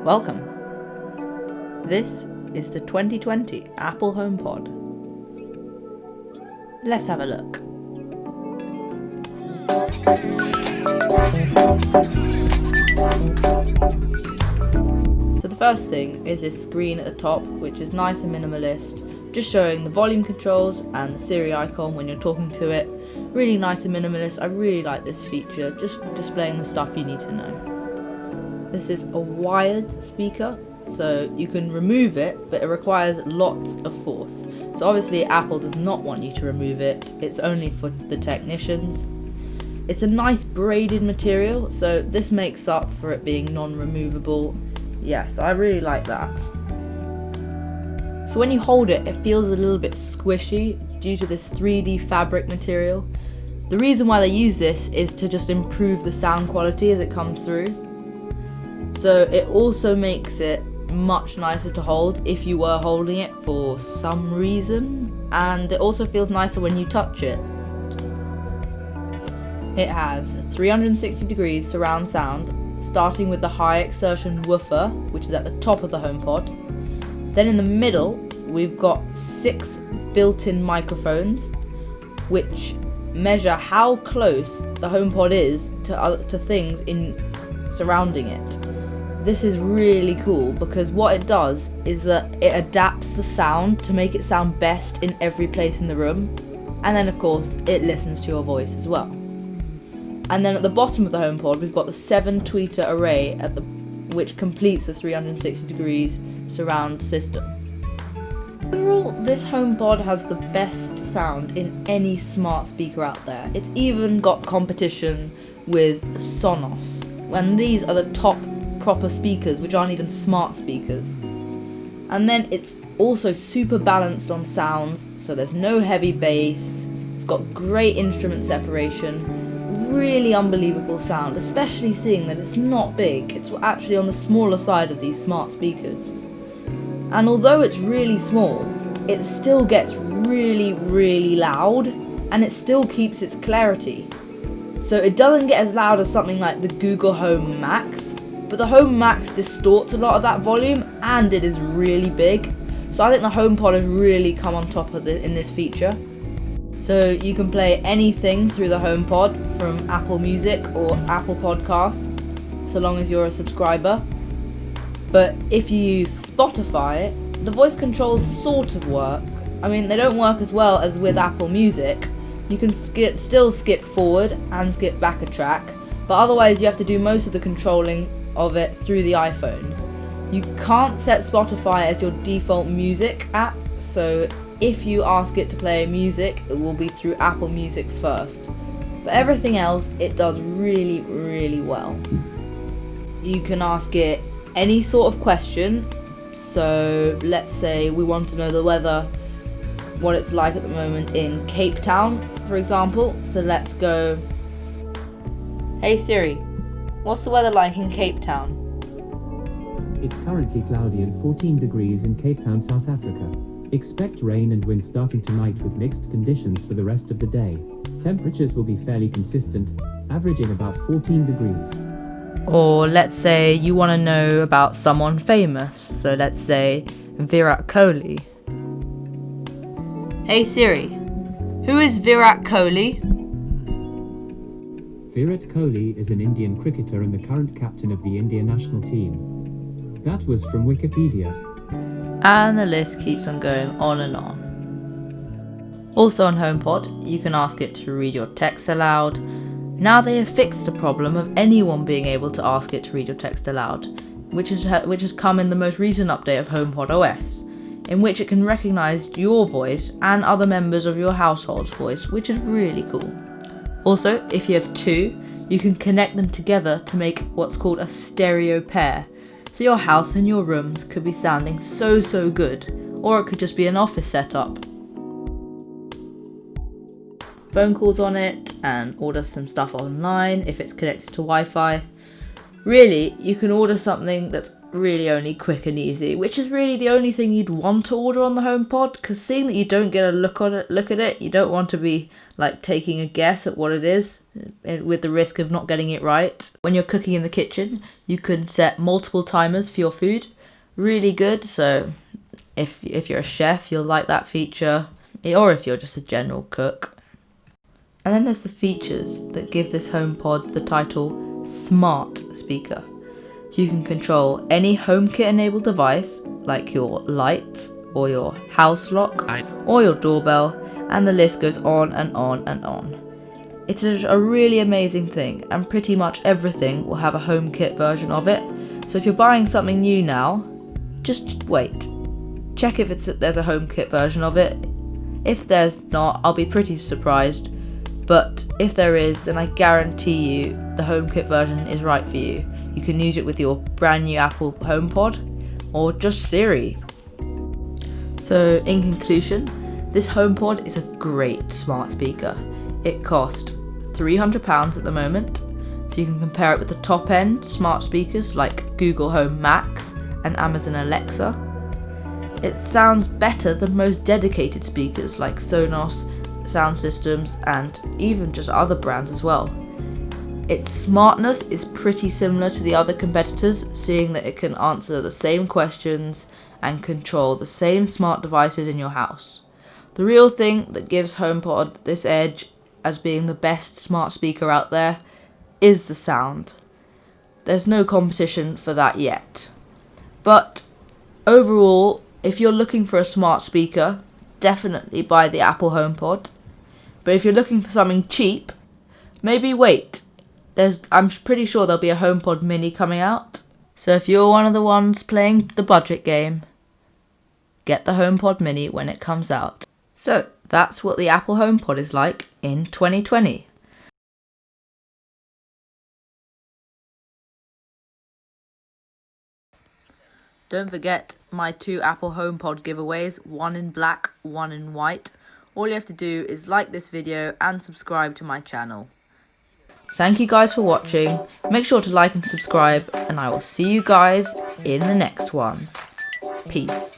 Welcome. This is the 2020 Apple HomePod. Let's have a look. So the first thing is this screen at the top, which is nice and minimalist, just showing the volume controls and the Siri icon when you're talking to it. Really nice and minimalist. I really like this feature, just displaying the stuff you need to know. This is a wired speaker, so you can remove it, but it requires lots of force. So obviously Apple does not want you to remove it, it's only for the technicians. It's a nice braided material, so this makes up for it being non-removable. Yes, I really like that. So when you hold it, it feels a little bit squishy due to this 3D fabric material. The reason why they use this is to just improve the sound quality as it comes through. So it also makes it much nicer to hold if you were holding it for some reason, and it also feels nicer when you touch it. It has 360 degrees surround sound, starting with the high exertion woofer, which is at the top of the HomePod. Then in the middle, we've got 6 built-in microphones, which measure how close the HomePod is to things surrounding it. This is really cool because what it does is that it adapts the sound to make it sound best in every place in the room, and then of course it listens to your voice as well. And then at the bottom of the HomePod we've got the 7 tweeter array which completes the 360 degrees surround system. Overall, this HomePod has the best sound in any smart speaker out there. It's even got competition with Sonos, and these are the top proper speakers, which aren't even smart speakers. And then it's also super balanced on sounds, so there's no heavy bass, it's got great instrument separation, really unbelievable sound, especially seeing that it's not big, it's actually on the smaller side of these smart speakers. And although it's really small, it still gets really, really loud, and it still keeps its clarity. So it doesn't get as loud as something like the Google Home Max, but the Home Max distorts a lot of that volume, and it is really big. So I think the HomePod has really come on top of in this feature. So you can play anything through the HomePod from Apple Music or Apple Podcasts, so long as you're a subscriber. But if you use Spotify, the voice controls sort of work. I mean, they don't work as well as with Apple Music. You can still skip forward and skip back a track, but otherwise you have to do most of the controlling of it through the iPhone. You can't set Spotify as your default music app, so if you ask it to play music, it will be through Apple Music first. But everything else, it does really, really well. You can ask it any sort of question. So let's say we want to know the weather, what it's like at the moment in Cape Town, for example. So let's go, "Hey Siri, what's the weather like in Cape Town?" It's currently cloudy and 14 degrees in Cape Town, South Africa. Expect rain and wind starting tonight with mixed conditions for the rest of the day. Temperatures will be fairly consistent, averaging about 14 degrees. Or let's say you want to know about someone famous. So let's say Virat Kohli. "Hey Siri, who is Virat Kohli?" Virat Kohli is an Indian cricketer and the current captain of the India national team. That was from Wikipedia. And the list keeps on going on and on. Also on HomePod, you can ask it to read your text aloud. Now they have fixed the problem of anyone being able to ask it to read your text aloud, which has come in the most recent update of HomePod OS, in which it can recognise your voice and other members of your household's voice, which is really cool. Also, if you have 2, you can connect them together to make what's called a stereo pair. So your house and your rooms could be sounding so good, or it could just be an office setup. Phone calls on it, and order some stuff online if it's connected to Wi-Fi. Really, you can order something that's really only quick and easy, which is really the only thing you'd want to order on the HomePod, because seeing that you don't get a look at it, you don't want to be like taking a guess at what it is with the risk of not getting it right. When you're cooking in the kitchen, you can set multiple timers for your food. Really good, so if you're a chef, you'll like that feature, or if you're just a general cook. And then there's the features that give this HomePod the title Smart Speaker. So you can control any HomeKit enabled device, like your lights, or your house lock, or your doorbell, and the list goes on and on and on. It's a really amazing thing, and pretty much everything will have a HomeKit version of it. So if you're buying something new now, just wait. Check if there's a HomeKit version of it. If there's not, I'll be pretty surprised. But if there is, then I guarantee you the HomeKit version is right for you. You can use it with your brand new Apple HomePod or just Siri. So in conclusion, this HomePod is a great smart speaker. It costs £300 at the moment, so you can compare it with the top end smart speakers like Google Home Max and Amazon Alexa. It sounds better than most dedicated speakers like Sonos sound systems and even just other brands as well. Its smartness is pretty similar to the other competitors, seeing that it can answer the same questions and control the same smart devices in your house. The real thing that gives HomePod this edge as being the best smart speaker out there is the sound. There's no competition for that yet. But overall, if you're looking for a smart speaker, definitely buy the Apple HomePod. But if you're looking for something cheap, maybe wait. I'm pretty sure there'll be a HomePod mini coming out. So if you're one of the ones playing the budget game, get the HomePod mini when it comes out. So that's what the Apple HomePod is like in 2020. Don't forget my 2 Apple HomePod giveaways, one in black, one in white. All you have to do is like this video and subscribe to my channel. Thank you guys for watching. Make sure to like and subscribe, and I will see you guys in the next one. Peace.